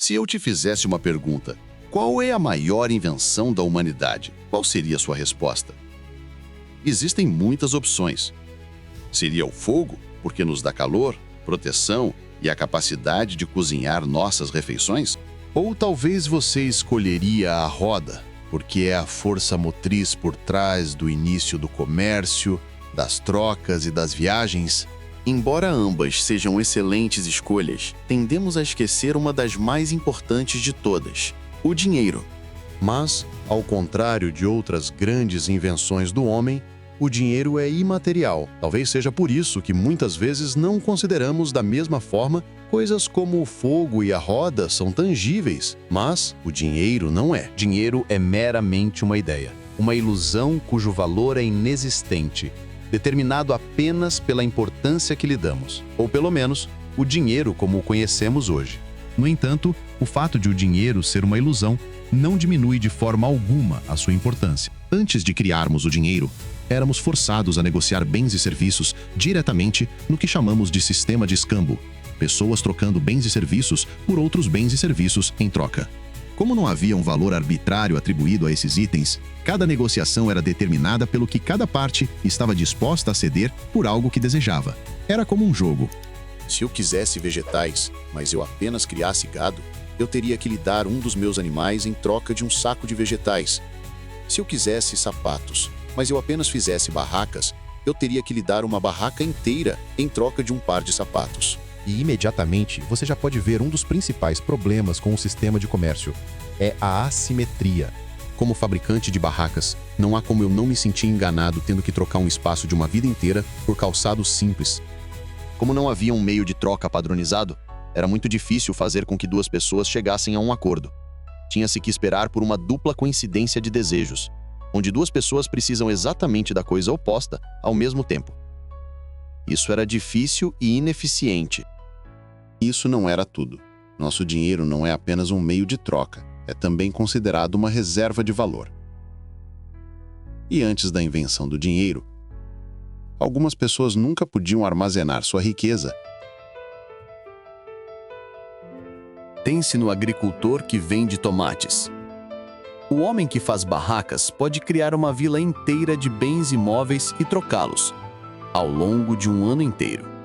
Se eu te fizesse uma pergunta, qual é a maior invenção da humanidade? Qual seria a sua resposta? Existem muitas opções. Seria o fogo, porque nos dá calor, proteção e a capacidade de cozinhar nossas refeições? Ou talvez você escolheria a roda, porque é a força motriz por trás do início do comércio, das trocas e das viagens? Embora ambas sejam excelentes escolhas, tendemos a esquecer uma das mais importantes de todas: o dinheiro. Mas, ao contrário de outras grandes invenções do homem, o dinheiro é imaterial. Talvez seja por isso que muitas vezes não consideramos da mesma forma coisas como o fogo e a roda são tangíveis, mas o dinheiro não é. Dinheiro é meramente uma ideia, uma ilusão cujo valor é inexistente, determinado apenas pela importância que lhe damos, ou pelo menos, o dinheiro como o conhecemos hoje. No entanto, o fato de o dinheiro ser uma ilusão não diminui de forma alguma a sua importância. Antes de criarmos o dinheiro, éramos forçados a negociar bens e serviços diretamente no que chamamos de sistema de escambo, pessoas trocando bens e serviços por outros bens e serviços em troca. Como não havia um valor arbitrário atribuído a esses itens, cada negociação era determinada pelo que cada parte estava disposta a ceder por algo que desejava. Era como um jogo. Se eu quisesse vegetais, mas eu apenas criasse gado, eu teria que lhe dar um dos meus animais em troca de um saco de vegetais. Se eu quisesse sapatos, mas eu apenas fizesse barracas, eu teria que lhe dar uma barraca inteira em troca de um par de sapatos. E imediatamente você já pode ver um dos principais problemas com o sistema de comércio. É a assimetria. Como fabricante de barracas, não há como eu não me sentir enganado tendo que trocar um espaço de uma vida inteira por calçados simples. Como não havia um meio de troca padronizado, era muito difícil fazer com que duas pessoas chegassem a um acordo. Tinha-se que esperar por uma dupla coincidência de desejos, onde duas pessoas precisam exatamente da coisa oposta ao mesmo tempo. Isso era difícil e ineficiente. Isso não era tudo. Nosso dinheiro não é apenas um meio de troca, é também considerado uma reserva de valor. E antes da invenção do dinheiro, algumas pessoas nunca podiam armazenar sua riqueza. Pense no agricultor que vende tomates. O homem que faz barracas pode criar uma vila inteira de bens imóveis e trocá-los ao longo de um ano inteiro.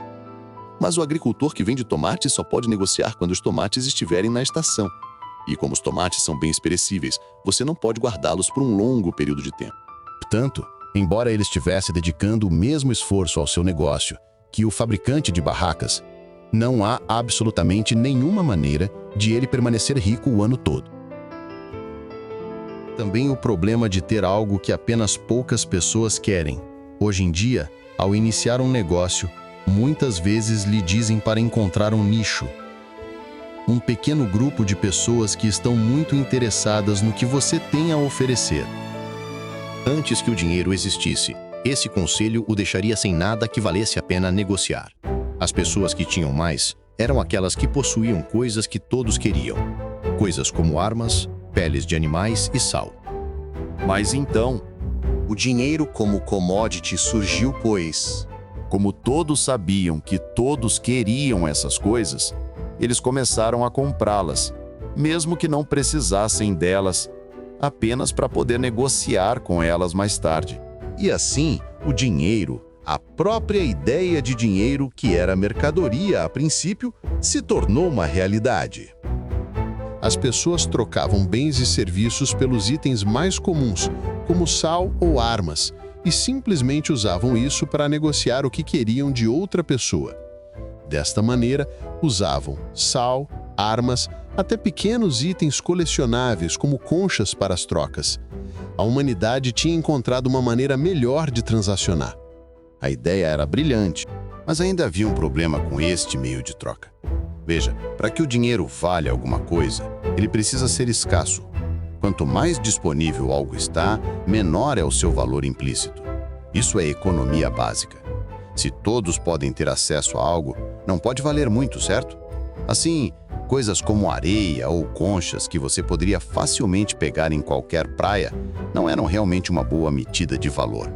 Mas o agricultor que vende tomates só pode negociar quando os tomates estiverem na estação. E como os tomates são bens perecíveis, você não pode guardá-los por um longo período de tempo. Portanto, embora ele estivesse dedicando o mesmo esforço ao seu negócio que o fabricante de barracas, não há absolutamente nenhuma maneira de ele permanecer rico o ano todo. Também o problema de ter algo que apenas poucas pessoas querem. Hoje em dia, ao iniciar um negócio, muitas vezes lhe dizem para encontrar um nicho. Um pequeno grupo de pessoas que estão muito interessadas no que você tem a oferecer. Antes que o dinheiro existisse, esse conselho o deixaria sem nada que valesse a pena negociar. As pessoas que tinham mais eram aquelas que possuíam coisas que todos queriam. Coisas como armas, peles de animais e sal. Mas então, o dinheiro como commodity surgiu, pois, como todos sabiam que todos queriam essas coisas, eles começaram a comprá-las, mesmo que não precisassem delas, apenas para poder negociar com elas mais tarde. E assim, o dinheiro, a própria ideia de dinheiro, que era mercadoria a princípio, se tornou uma realidade. As pessoas trocavam bens e serviços pelos itens mais comuns, como sal ou armas, e simplesmente usavam isso para negociar o que queriam de outra pessoa. Desta maneira, usavam sal, armas, até pequenos itens colecionáveis como conchas para as trocas. A humanidade tinha encontrado uma maneira melhor de transacionar. A ideia era brilhante, mas ainda havia um problema com este meio de troca. Veja, para que o dinheiro valha alguma coisa, ele precisa ser escasso. Quanto mais disponível algo está, menor é o seu valor implícito. Isso é economia básica. Se todos podem ter acesso a algo, não pode valer muito, certo? Assim, coisas como areia ou conchas que você poderia facilmente pegar em qualquer praia não eram realmente uma boa medida de valor.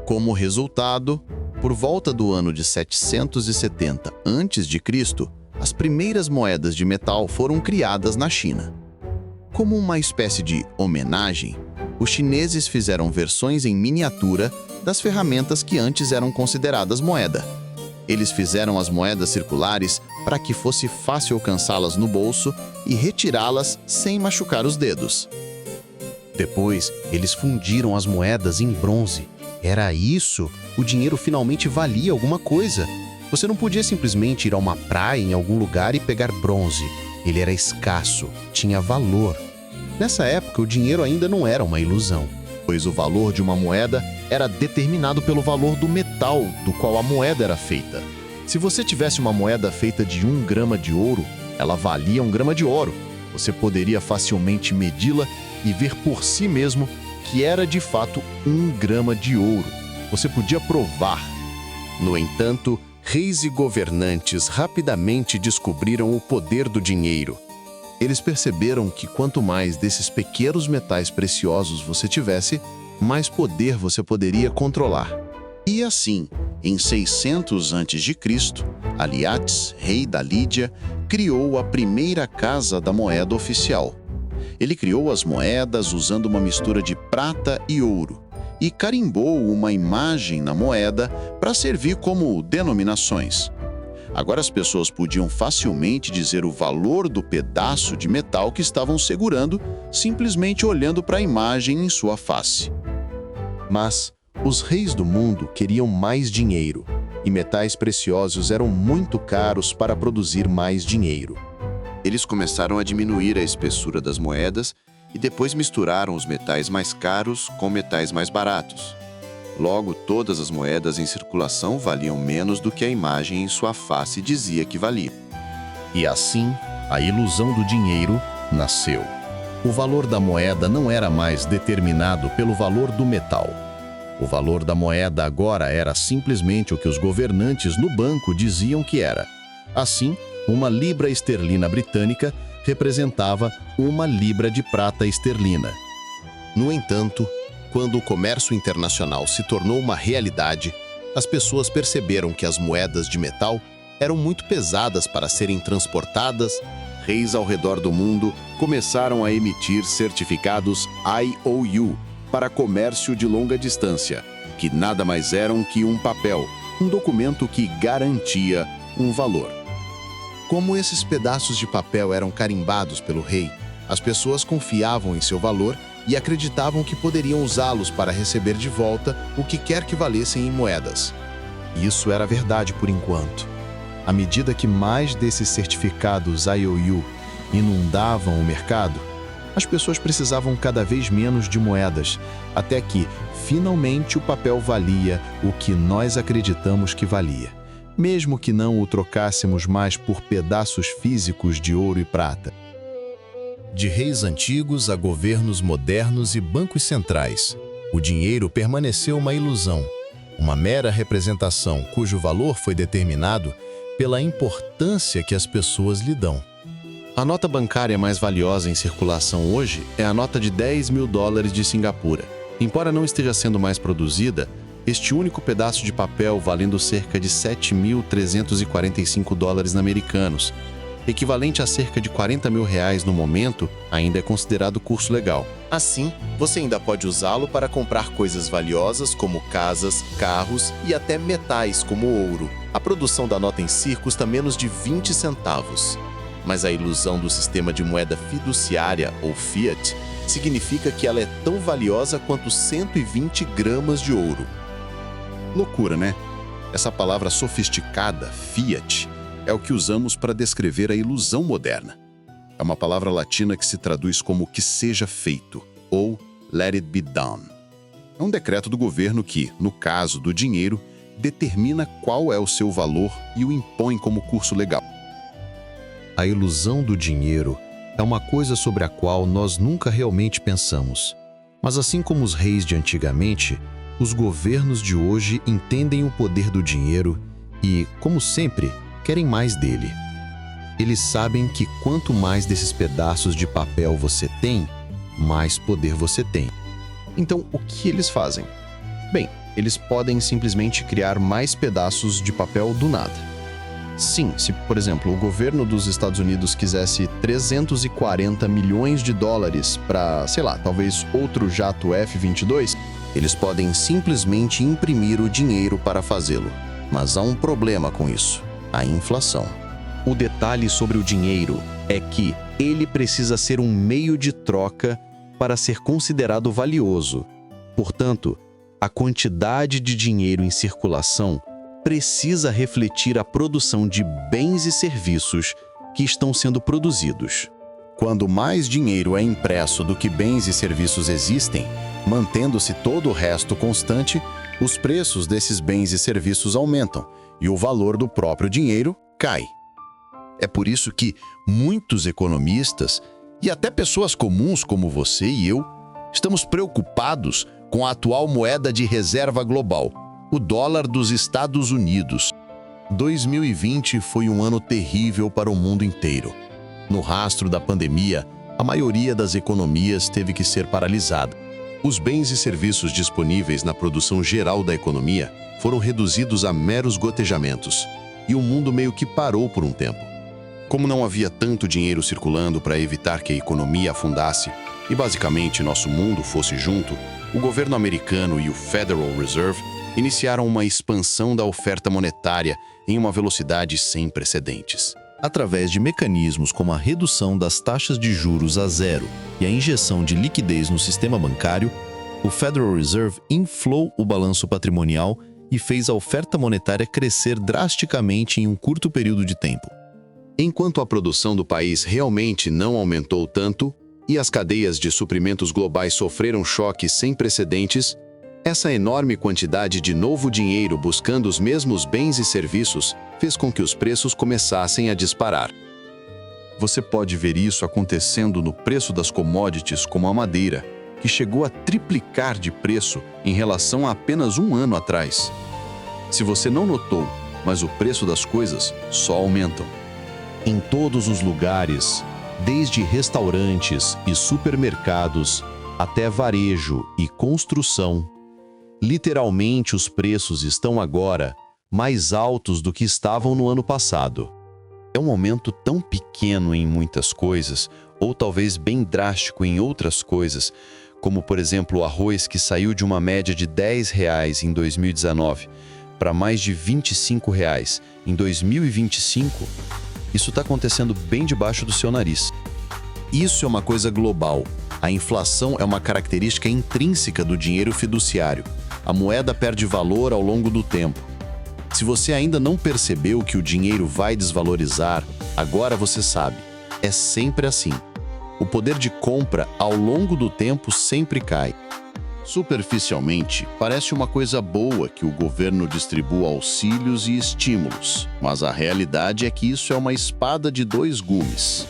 Como resultado, por volta do ano de 770 a.C., As primeiras moedas de metal foram criadas na China. Como uma espécie de homenagem, os chineses fizeram versões em miniatura das ferramentas que antes eram consideradas moeda. Eles fizeram as moedas circulares para que fosse fácil alcançá-las no bolso e retirá-las sem machucar os dedos. Depois, eles fundiram as moedas em bronze. Era isso? O dinheiro finalmente valia alguma coisa. Você não podia simplesmente ir a uma praia em algum lugar e pegar bronze. Ele era escasso, tinha valor. Nessa época, o dinheiro ainda não era uma ilusão, pois o valor de uma moeda era determinado pelo valor do metal do qual a moeda era feita. Se você tivesse uma moeda feita de 1 grama de ouro, ela valia 1 grama de ouro. Você poderia facilmente medi-la e ver por si mesmo que era de fato 1 grama de ouro. Você podia provar. No entanto, reis e governantes rapidamente descobriram o poder do dinheiro. Eles perceberam que quanto mais desses pequenos metais preciosos você tivesse, mais poder você poderia controlar. E assim, em 600 a.C., Aliates, rei da Lídia, criou a primeira casa da moeda oficial. Ele criou as moedas usando uma mistura de prata e ouro e carimbou uma imagem na moeda para servir como denominações. Agora as pessoas podiam facilmente dizer o valor do pedaço de metal que estavam segurando, simplesmente olhando para a imagem em sua face. Mas os reis do mundo queriam mais dinheiro, e metais preciosos eram muito caros para produzir mais dinheiro. Eles começaram a diminuir a espessura das moedas e depois misturaram os metais mais caros com metais mais baratos. Logo, todas as moedas em circulação valiam menos do que a imagem em sua face dizia que valia. E assim, a ilusão do dinheiro nasceu. O valor da moeda não era mais determinado pelo valor do metal. O valor da moeda agora era simplesmente o que os governantes no banco diziam que era. Assim, uma libra esterlina britânica representava 1 libra de prata esterlina. No entanto, quando o comércio internacional se tornou uma realidade, as pessoas perceberam que as moedas de metal eram muito pesadas para serem transportadas. Reis ao redor do mundo começaram a emitir certificados IOU para comércio de longa distância, que nada mais eram que um papel, um documento que garantia um valor. Como esses pedaços de papel eram carimbados pelo rei, as pessoas confiavam em seu valor e acreditavam que poderiam usá-los para receber de volta o que quer que valessem em moedas. Isso era verdade por enquanto. À medida que mais desses certificados IOU inundavam o mercado, as pessoas precisavam cada vez menos de moedas, até que, finalmente, o papel valia o que nós acreditamos que valia, mesmo que não o trocássemos mais por pedaços físicos de ouro e prata. De reis antigos a governos modernos e bancos centrais, o dinheiro permaneceu uma ilusão, uma mera representação cujo valor foi determinado pela importância que as pessoas lhe dão. A nota bancária mais valiosa em circulação hoje é a nota de $10.000 de Singapura. Embora não esteja sendo mais produzida, este único pedaço de papel valendo cerca de $7.345 americanos, equivalente a cerca de R$40 mil no momento, ainda é considerado curso legal. Assim, você ainda pode usá-lo para comprar coisas valiosas como casas, carros e até metais como ouro. A produção da nota em si custa menos de 20 centavos. Mas a ilusão do sistema de moeda fiduciária, ou fiat, significa que ela é tão valiosa quanto 120 gramas de ouro. Loucura, né? Essa palavra sofisticada, fiat, é o que usamos para descrever a ilusão moderna. É uma palavra latina que se traduz como que seja feito, ou let it be done. É um decreto do governo que, no caso do dinheiro, determina qual é o seu valor e o impõe como curso legal. A ilusão do dinheiro é uma coisa sobre a qual nós nunca realmente pensamos. Mas assim como os reis de antigamente, os governos de hoje entendem o poder do dinheiro e, como sempre, querem mais dele. Eles sabem que quanto mais desses pedaços de papel você tem, mais poder você tem. Então, o que eles fazem? Bem, eles podem simplesmente criar mais pedaços de papel do nada. Sim, se, por exemplo, o governo dos Estados Unidos quisesse 340 milhões de dólares para, sei lá, talvez outro jato F-22, Eles podem simplesmente imprimir o dinheiro para fazê-lo. Mas há um problema com isso: a inflação. O detalhe sobre o dinheiro é que ele precisa ser um meio de troca para ser considerado valioso. Portanto, a quantidade de dinheiro em circulação precisa refletir a produção de bens e serviços que estão sendo produzidos. Quando mais dinheiro é impresso do que bens e serviços existem, mantendo-se todo o resto constante, os preços desses bens e serviços aumentam e o valor do próprio dinheiro cai. É por isso que muitos economistas e até pessoas comuns como você e eu estamos preocupados com a atual moeda de reserva global, o dólar dos Estados Unidos. 2020 foi um ano terrível para o mundo inteiro. No rastro da pandemia, a maioria das economias teve que ser paralisada. Os bens e serviços disponíveis na produção geral da economia foram reduzidos a meros gotejamentos, e o mundo meio que parou por um tempo. Como não havia tanto dinheiro circulando para evitar que a economia afundasse e basicamente nosso mundo fosse junto, o governo americano e o Federal Reserve iniciaram uma expansão da oferta monetária em uma velocidade sem precedentes. através de mecanismos como a redução das taxas de juros a zero e a injeção de liquidez no sistema bancário, o Federal Reserve inflou o balanço patrimonial e fez a oferta monetária crescer drasticamente em um curto período de tempo. Enquanto a produção do país realmente não aumentou tanto e as cadeias de suprimentos globais sofreram choques sem precedentes, essa enorme quantidade de novo dinheiro buscando os mesmos bens e serviços fez com que os preços começassem a disparar. Você pode ver isso acontecendo no preço das commodities como a madeira, que chegou a triplicar de preço em relação a apenas um ano atrás. Se você não notou, mas o preço das coisas só aumentam. Em todos os lugares, desde restaurantes e supermercados até varejo e construção, literalmente os preços estão agora mais altos do que estavam no ano passado. É um aumento tão pequeno em muitas coisas, ou talvez bem drástico em outras coisas, como por exemplo o arroz que saiu de uma média de R$ 10 em 2019 para mais de R$ 25 em 2025. Isso está acontecendo bem debaixo do seu nariz. Isso é uma coisa global. A inflação é uma característica intrínseca do dinheiro fiduciário. A moeda perde valor ao longo do tempo. Se você ainda não percebeu que o dinheiro vai desvalorizar, agora você sabe. É sempre assim. O poder de compra ao longo do tempo sempre cai. Superficialmente, parece uma coisa boa que o governo distribua auxílios e estímulos, mas a realidade é que isso é uma espada de dois gumes.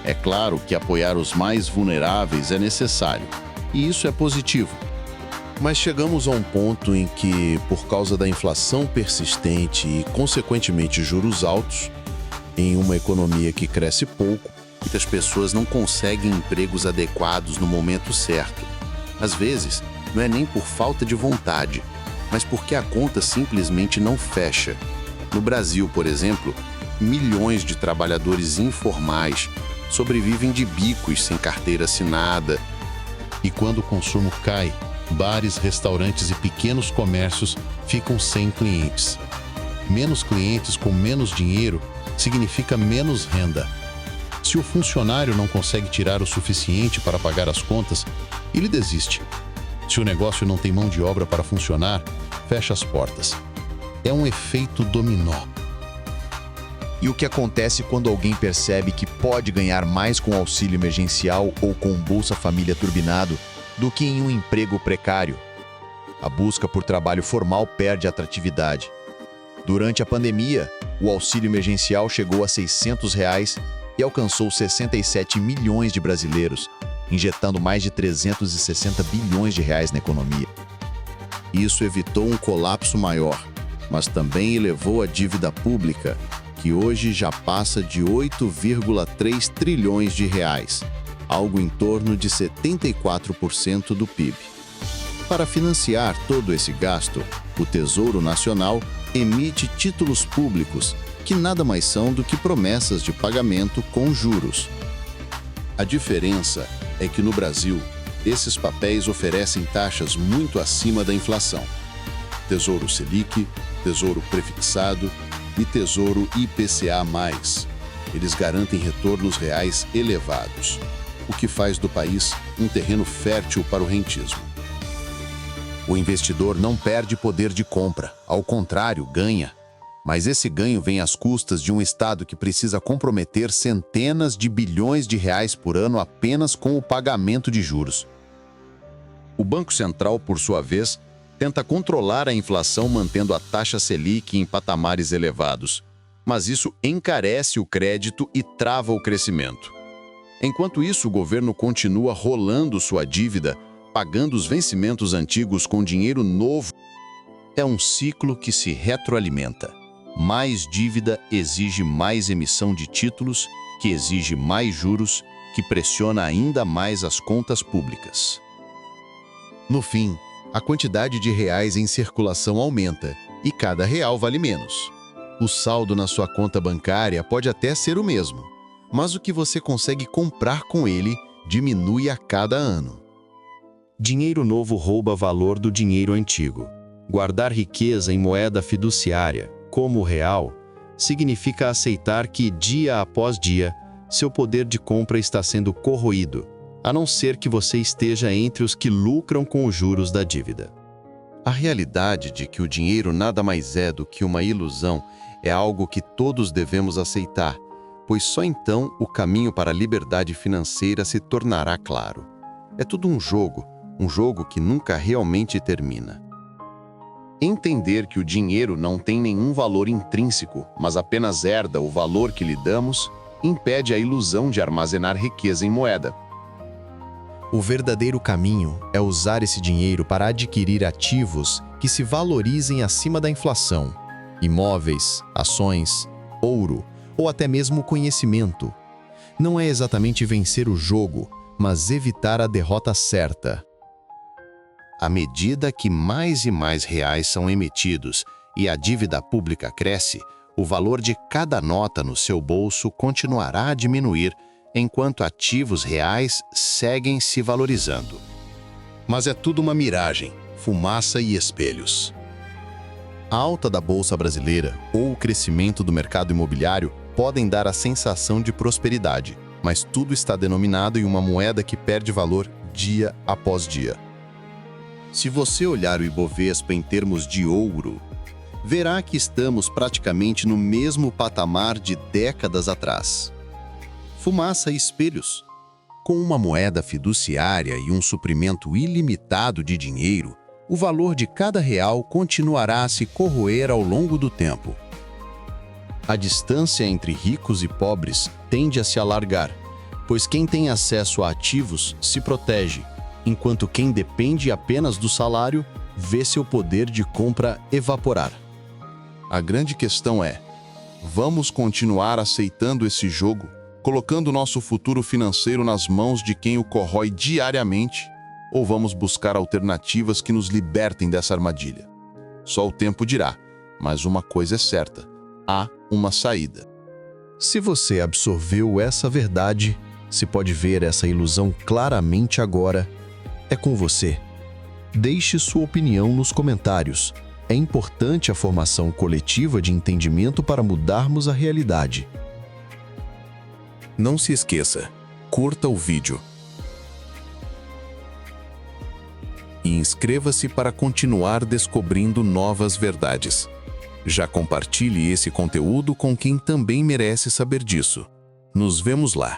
É claro que apoiar os mais vulneráveis é necessário, e isso é positivo. Mas chegamos a um ponto em que, por causa da inflação persistente e, consequentemente, juros altos, em uma economia que cresce pouco, muitas pessoas não conseguem empregos adequados no momento certo. Às vezes, não é nem por falta de vontade, mas porque a conta simplesmente não fecha. No Brasil, por exemplo, milhões de trabalhadores informais sobrevivem de bicos sem carteira assinada. E quando o consumo cai, bares, restaurantes e pequenos comércios ficam sem clientes. Menos clientes com menos dinheiro significa menos renda. Se o funcionário não consegue tirar o suficiente para pagar as contas, ele desiste. Se o negócio não tem mão de obra para funcionar, fecha as portas. É um efeito dominó. E o que acontece quando alguém percebe que pode ganhar mais com auxílio emergencial ou com Bolsa Família turbinado do que em um emprego precário? A busca por trabalho formal perde atratividade. Durante a pandemia, o auxílio emergencial chegou a R$ 600 e alcançou 67 milhões de brasileiros, injetando mais de 360 bilhões de reais na economia. Isso evitou um colapso maior, mas também elevou a dívida pública, que hoje já passa de 8,3 trilhões de reais, algo em torno de 74% do PIB. Para financiar todo esse gasto, o Tesouro Nacional emite títulos públicos que nada mais são do que promessas de pagamento com juros. A diferença é que no Brasil, esses papéis oferecem taxas muito acima da inflação. Tesouro Selic, Tesouro Prefixado e Tesouro IPCA+. Eles garantem retornos reais elevados, o que faz do país um terreno fértil para o rentismo. O investidor não perde poder de compra, ao contrário, ganha. Mas esse ganho vem às custas de um Estado que precisa comprometer centenas de bilhões de reais por ano apenas com o pagamento de juros. O Banco Central, por sua vez, tenta controlar a inflação mantendo a taxa Selic em patamares elevados, mas isso encarece o crédito e trava o crescimento. Enquanto isso, o governo continua rolando sua dívida, pagando os vencimentos antigos com dinheiro novo. É um ciclo que se retroalimenta. Mais dívida exige mais emissão de títulos, que exige mais juros, que pressiona ainda mais as contas públicas. No fim, a quantidade de reais em circulação aumenta e cada real vale menos. O saldo na sua conta bancária pode até ser o mesmo, mas o que você consegue comprar com ele diminui a cada ano. Dinheiro novo rouba valor do dinheiro antigo. Guardar riqueza em moeda fiduciária, como o real, significa aceitar que, dia após dia, seu poder de compra está sendo corroído, a não ser que você esteja entre os que lucram com os juros da dívida. A realidade de que o dinheiro nada mais é do que uma ilusão é algo que todos devemos aceitar, pois só então o caminho para a liberdade financeira se tornará claro. É tudo um jogo que nunca realmente termina. Entender que o dinheiro não tem nenhum valor intrínseco, mas apenas herda o valor que lhe damos, impede a ilusão de armazenar riqueza em moeda. O verdadeiro caminho é usar esse dinheiro para adquirir ativos que se valorizem acima da inflação, imóveis, ações, ouro ou até mesmo conhecimento. Não é exatamente vencer o jogo, mas evitar a derrota certa. À medida que mais e mais reais são emitidos e a dívida pública cresce, o valor de cada nota no seu bolso continuará a diminuir, enquanto ativos reais seguem se valorizando. Mas é tudo uma miragem, fumaça e espelhos. A alta da Bolsa Brasileira ou o crescimento do mercado imobiliário podem dar a sensação de prosperidade, mas tudo está denominado em uma moeda que perde valor dia após dia. Se você olhar o Ibovespa em termos de ouro, verá que estamos praticamente no mesmo patamar de décadas atrás. Fumaça e espelhos. Com uma moeda fiduciária e um suprimento ilimitado de dinheiro, o valor de cada real continuará a se corroer ao longo do tempo. A distância entre ricos e pobres tende a se alargar, pois quem tem acesso a ativos se protege, enquanto quem depende apenas do salário vê seu poder de compra evaporar. A grande questão é: vamos continuar aceitando esse jogo, colocando nosso futuro financeiro nas mãos de quem o corrói diariamente, ou vamos buscar alternativas que nos libertem dessa armadilha? Só o tempo dirá, mas uma coisa é certa: há uma saída. Se você absorveu essa verdade, se pode ver essa ilusão claramente agora, é com você. Deixe sua opinião nos comentários. É importante a formação coletiva de entendimento para mudarmos a realidade. Não se esqueça, curta o vídeo e inscreva-se para continuar descobrindo novas verdades. Já compartilhe esse conteúdo com quem também merece saber disso. Nos vemos lá.